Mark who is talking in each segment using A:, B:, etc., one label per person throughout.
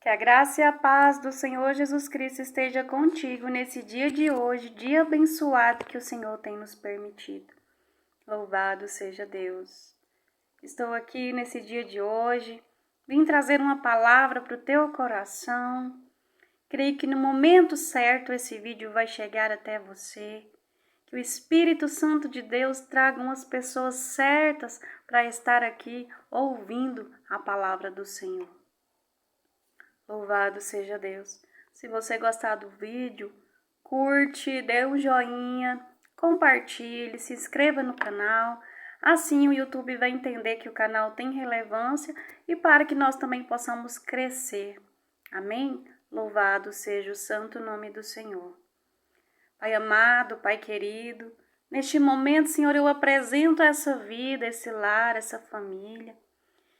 A: Que a graça e a paz do Senhor Jesus Cristo esteja contigo nesse dia de hoje, dia abençoado que o Senhor tem nos permitido. Louvado seja Deus. Estou aqui nesse dia de hoje, vim trazer uma palavra para o teu coração. Creio que no momento certo esse vídeo vai chegar até você. Que o Espírito Santo de Deus traga umas pessoas certas para estar aqui ouvindo a palavra do Senhor. Louvado seja Deus. Se você gostar do vídeo, curte, dê um joinha, compartilhe, se inscreva no canal. Assim o YouTube vai entender que o canal tem relevância e para que nós também possamos crescer. Amém? Louvado seja o santo nome do Senhor. Pai amado, Pai querido, neste momento, Senhor, eu apresento essa vida, esse lar, essa família.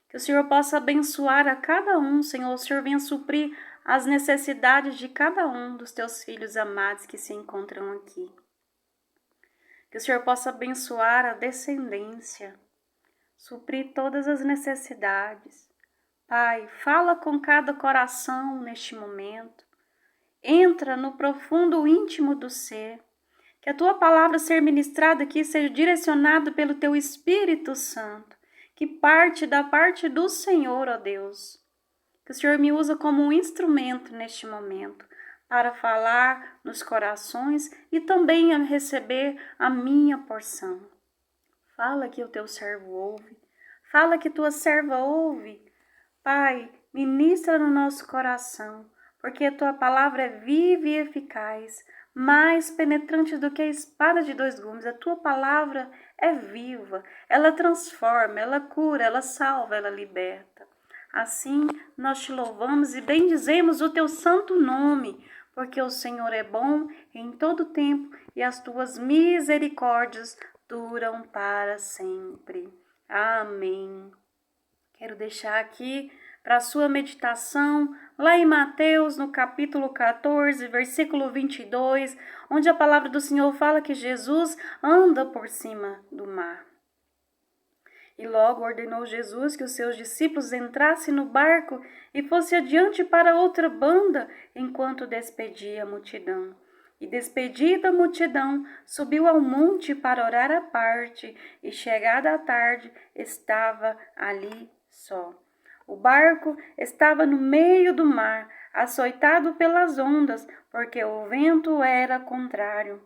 A: Que o Senhor possa abençoar a cada um, Senhor. O Senhor venha suprir as necessidades de cada um dos teus filhos amados que se encontram aqui. Que o Senhor possa abençoar a descendência, suprir todas as necessidades. Pai, fala com cada coração neste momento. Entra no profundo íntimo do ser. Que a tua palavra ser ministrada aqui seja direcionada pelo teu Espírito Santo, que parte da parte do Senhor, ó Deus. Que o Senhor me usa como um instrumento neste momento, para falar nos corações e também a receber a minha porção. Fala que o teu servo ouve, fala que tua serva ouve. Pai, ministra no nosso coração, porque a tua palavra é viva e eficaz, mais penetrante do que a espada de dois gumes. A tua palavra é viva, ela transforma, ela cura, ela salva, ela liberta. Assim, nós te louvamos e bendizemos o teu santo nome, porque o Senhor é bom em todo tempo e as tuas misericórdias duram para sempre. Amém. Quero deixar aqui para a sua meditação, lá em Mateus, no capítulo 14, versículo 22, onde a palavra do Senhor fala que Jesus anda por cima do mar. E logo ordenou Jesus que os seus discípulos entrassem no barco e fossem adiante para outra banda, enquanto despedia a multidão. E despedida a multidão, subiu ao monte para orar à parte, e chegada a tarde, estava ali só. O barco estava no meio do mar, açoitado pelas ondas, porque o vento era contrário.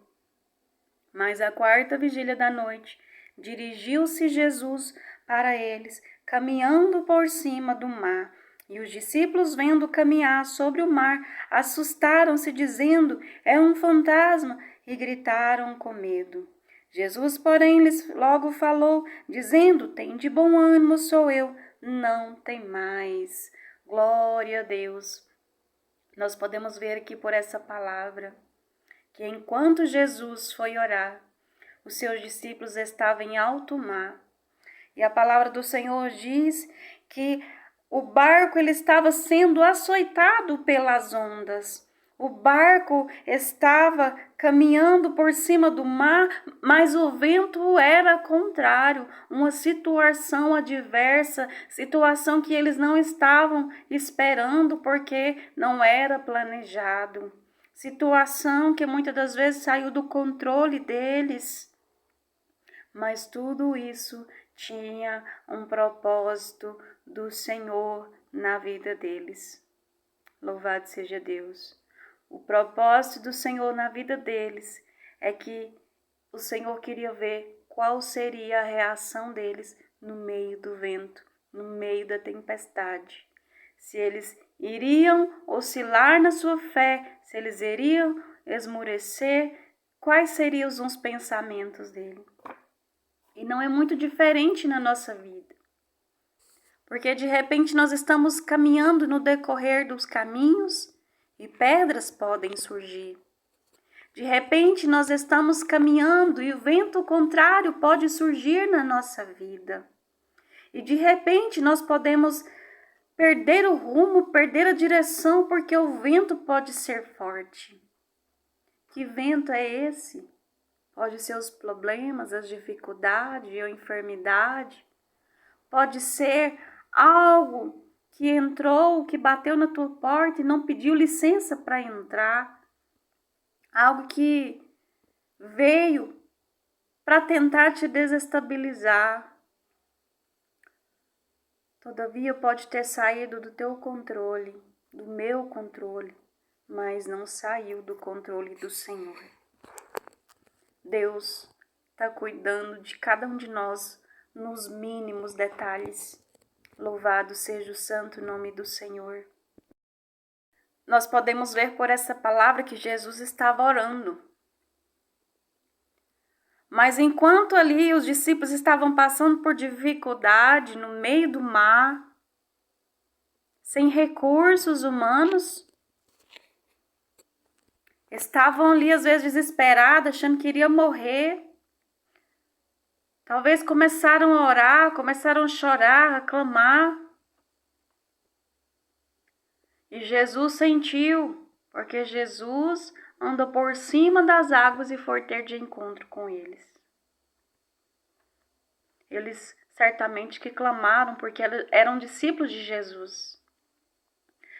A: Mas à quarta vigília da noite, dirigiu-se Jesus para eles, caminhando por cima do mar. E os discípulos, vendo caminhar sobre o mar, assustaram-se, dizendo: é um fantasma, e gritaram com medo. Jesus, porém, lhes logo falou, dizendo: tende bom ânimo, sou eu, não temais. Glória a Deus. Nós podemos ver aqui por essa palavra que enquanto Jesus foi orar, os seus discípulos estavam em alto mar. E a palavra do Senhor diz que o barco ele estava sendo açoitado pelas ondas. O barco estava caminhando por cima do mar, mas o vento era contrário, uma situação adversa, situação que eles não estavam esperando porque não era planejado. Situação que muitas das vezes saiu do controle deles. Mas tudo isso tinha um propósito do Senhor na vida deles. Louvado seja Deus. O propósito do Senhor na vida deles é que o Senhor queria ver qual seria a reação deles no meio do vento, no meio da tempestade. Se eles iriam oscilar na sua fé, se eles iriam esmorecer, quais seriam os pensamentos dele. E não é muito diferente na nossa vida. Porque de repente nós estamos caminhando no decorrer dos caminhos e pedras podem surgir. De repente nós estamos caminhando e o vento contrário pode surgir na nossa vida. E de repente nós podemos perder o rumo, perder a direção, porque o vento pode ser forte. Que vento é esse? Pode ser os problemas, as dificuldades, a enfermidade. Pode ser algo que entrou, que bateu na tua porta e não pediu licença para entrar. Algo que veio para tentar te desestabilizar. Todavia pode ter saído do teu controle, do meu controle, mas não saiu do controle do Senhor. Deus está cuidando de cada um de nós nos mínimos detalhes. Louvado seja o santo nome do Senhor. Nós podemos ver por essa palavra que Jesus estava orando. Mas enquanto ali os discípulos estavam passando por dificuldade no meio do mar, sem recursos humanos, estavam ali às vezes desesperados, achando que iria morrer. Talvez começaram a orar, começaram a chorar, a clamar. E Jesus sentiu, porque Jesus andou por cima das águas e foi ter de encontro com eles. Eles certamente que clamaram, porque eram discípulos de Jesus.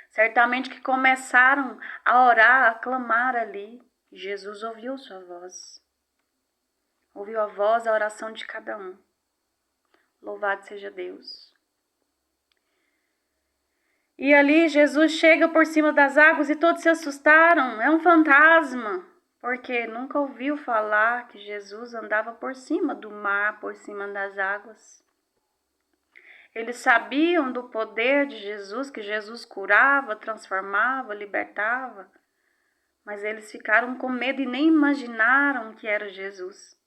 A: Certamente que começaram a orar, a clamar ali. Jesus ouviu sua voz. Ouviu a voz, a oração de cada um. Louvado seja Deus. E ali Jesus chega por cima das águas e todos se assustaram. É um fantasma, porque nunca ouviu falar que Jesus andava por cima do mar, por cima das águas. Eles sabiam do poder de Jesus, que Jesus curava, transformava, libertava, mas eles ficaram com medo e nem imaginaram que era Jesus.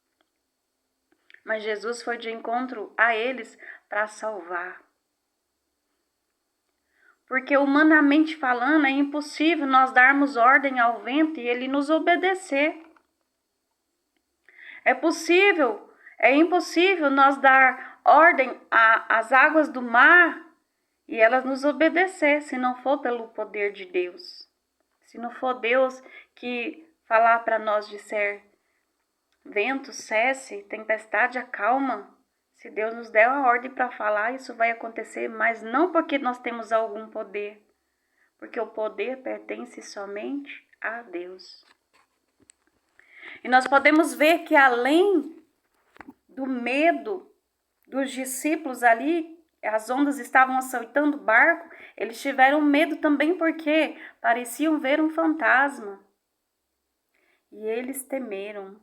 A: Mas Jesus foi de encontro a eles para salvar. Porque humanamente falando é impossível nós darmos ordem ao vento e ele nos obedecer. É impossível nós dar ordem às águas do mar e elas nos obedecer, se não for pelo poder de Deus. Se não for Deus que falar para nós disser, vento cesse, tempestade acalma. Se Deus nos der a ordem para falar, isso vai acontecer, mas não porque nós temos algum poder, porque o poder pertence somente a Deus. E nós podemos ver que além do medo dos discípulos ali, as ondas estavam açoitando o barco, eles tiveram medo também porque pareciam ver um fantasma. E eles temeram,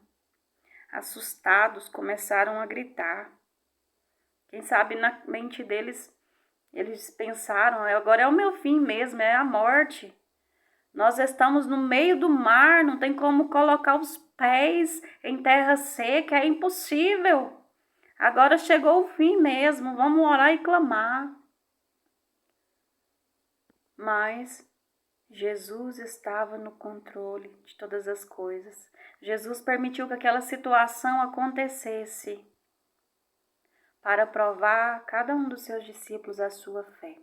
A: assustados, começaram a gritar. Quem sabe na mente deles, eles pensaram, agora é o meu fim mesmo, é a morte. Nós estamos no meio do mar, não tem como colocar os pés em terra seca, é impossível. Agora chegou o fim mesmo, vamos orar e clamar. Mas Jesus estava no controle de todas as coisas. Jesus permitiu que aquela situação acontecesse para provar a cada um dos seus discípulos a sua fé.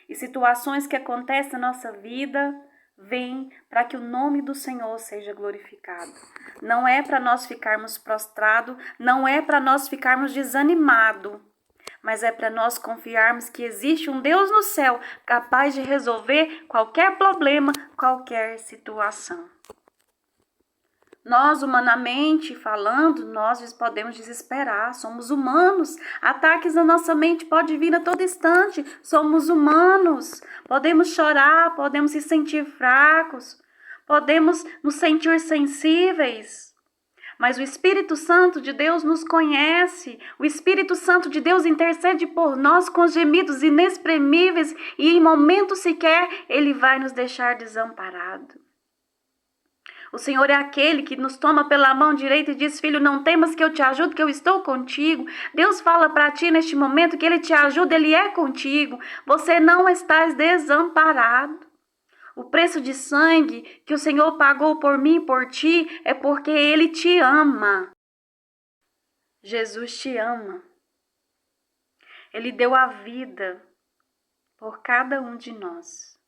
A: E situações que acontecem na nossa vida vêm para que o nome do Senhor seja glorificado. Não é para nós ficarmos prostrados, não é para nós ficarmos desanimados, mas é para nós confiarmos que existe um Deus no céu capaz de resolver qualquer problema, qualquer situação. Nós, humanamente falando, nós podemos desesperar, somos humanos. Ataques na nossa mente podem vir a todo instante, somos humanos. Podemos chorar, podemos se sentir fracos, podemos nos sentir sensíveis. Mas o Espírito Santo de Deus nos conhece, o Espírito Santo de Deus intercede por nós com gemidos inexprimíveis e em momento sequer Ele vai nos deixar desamparados. O Senhor é aquele que nos toma pela mão direita e diz, filho, não temas que eu te ajudo, que eu estou contigo. Deus fala para ti neste momento que Ele te ajuda, Ele é contigo. Você não estás desamparado. O preço de sangue que o Senhor pagou por mim e por ti é porque Ele te ama. Jesus te ama. Ele deu a vida por cada um de nós.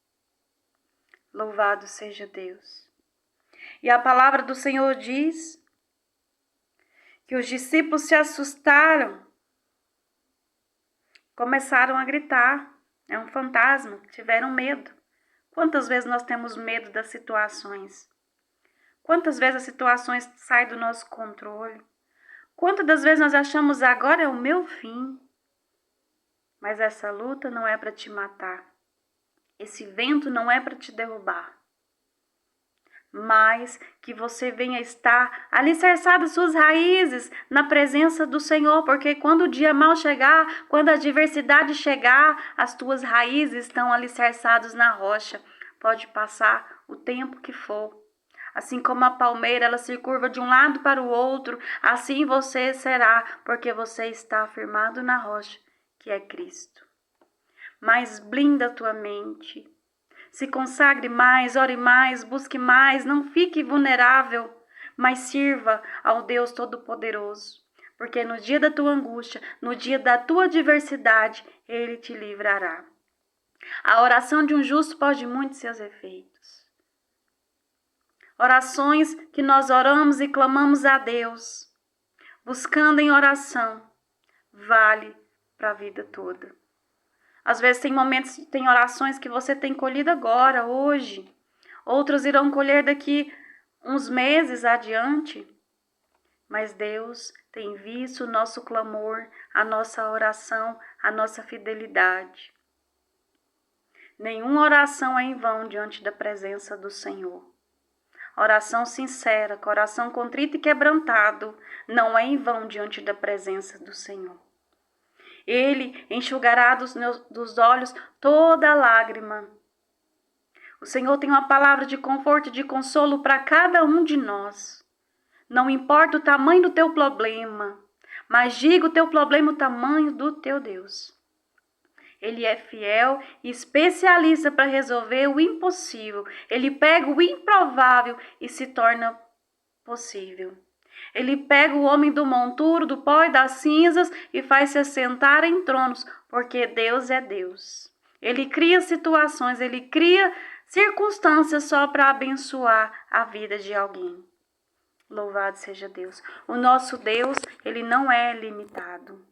A: Louvado seja Deus. E a palavra do Senhor diz que os discípulos se assustaram, começaram a gritar. É um fantasma. Tiveram medo. Quantas vezes nós temos medo das situações? Quantas vezes as situações saem do nosso controle? Quantas das vezes nós achamos agora é o meu fim? Mas essa luta não é para te matar. Esse vento não é para te derrubar. Mas que você venha estar alicerçado suas raízes na presença do Senhor, porque quando o dia mau chegar, quando a adversidade chegar, as tuas raízes estão alicerçadas na rocha. Pode passar o tempo que for. Assim como a palmeira, ela se curva de um lado para o outro, assim você será, porque você está firmado na rocha, que é Cristo. Mas blinda a tua mente. Se consagre mais, ore mais, busque mais, não fique vulnerável, mas sirva ao Deus Todo-Poderoso. Porque no dia da tua angústia, no dia da tua adversidade, Ele te livrará. A oração de um justo pode muitos seus efeitos. Orações que nós oramos e clamamos a Deus, buscando em oração, vale para a vida toda. Às vezes tem momentos, tem orações que você tem colhido agora, hoje. Outras irão colher daqui uns meses adiante. Mas Deus tem visto o nosso clamor, a nossa oração, a nossa fidelidade. Nenhuma oração é em vão diante da presença do Senhor. Oração sincera, coração contrito e quebrantado, não é em vão diante da presença do Senhor. Ele enxugará dos olhos toda lágrima. O Senhor tem uma palavra de conforto e de consolo para cada um de nós. Não importa o tamanho do teu problema, mas diga o teu problema o tamanho do teu Deus. Ele é fiel e especialista para resolver o impossível. Ele pega o improvável e se torna possível. Ele pega o homem do monturo, do pó e das cinzas e faz se assentar em tronos, porque Deus é Deus. Ele cria situações, ele cria circunstâncias só para abençoar a vida de alguém. Louvado seja Deus. O nosso Deus, ele não é limitado.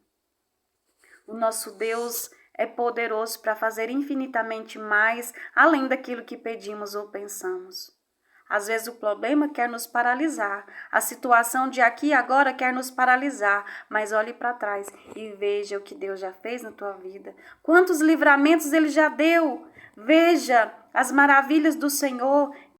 A: O nosso Deus é poderoso para fazer infinitamente mais, além daquilo que pedimos ou pensamos. Às vezes o problema quer nos paralisar, a situação de aqui e agora quer nos paralisar, mas olhe para trás e veja o que Deus já fez na tua vida. Quantos livramentos Ele já deu! Veja as maravilhas do Senhor.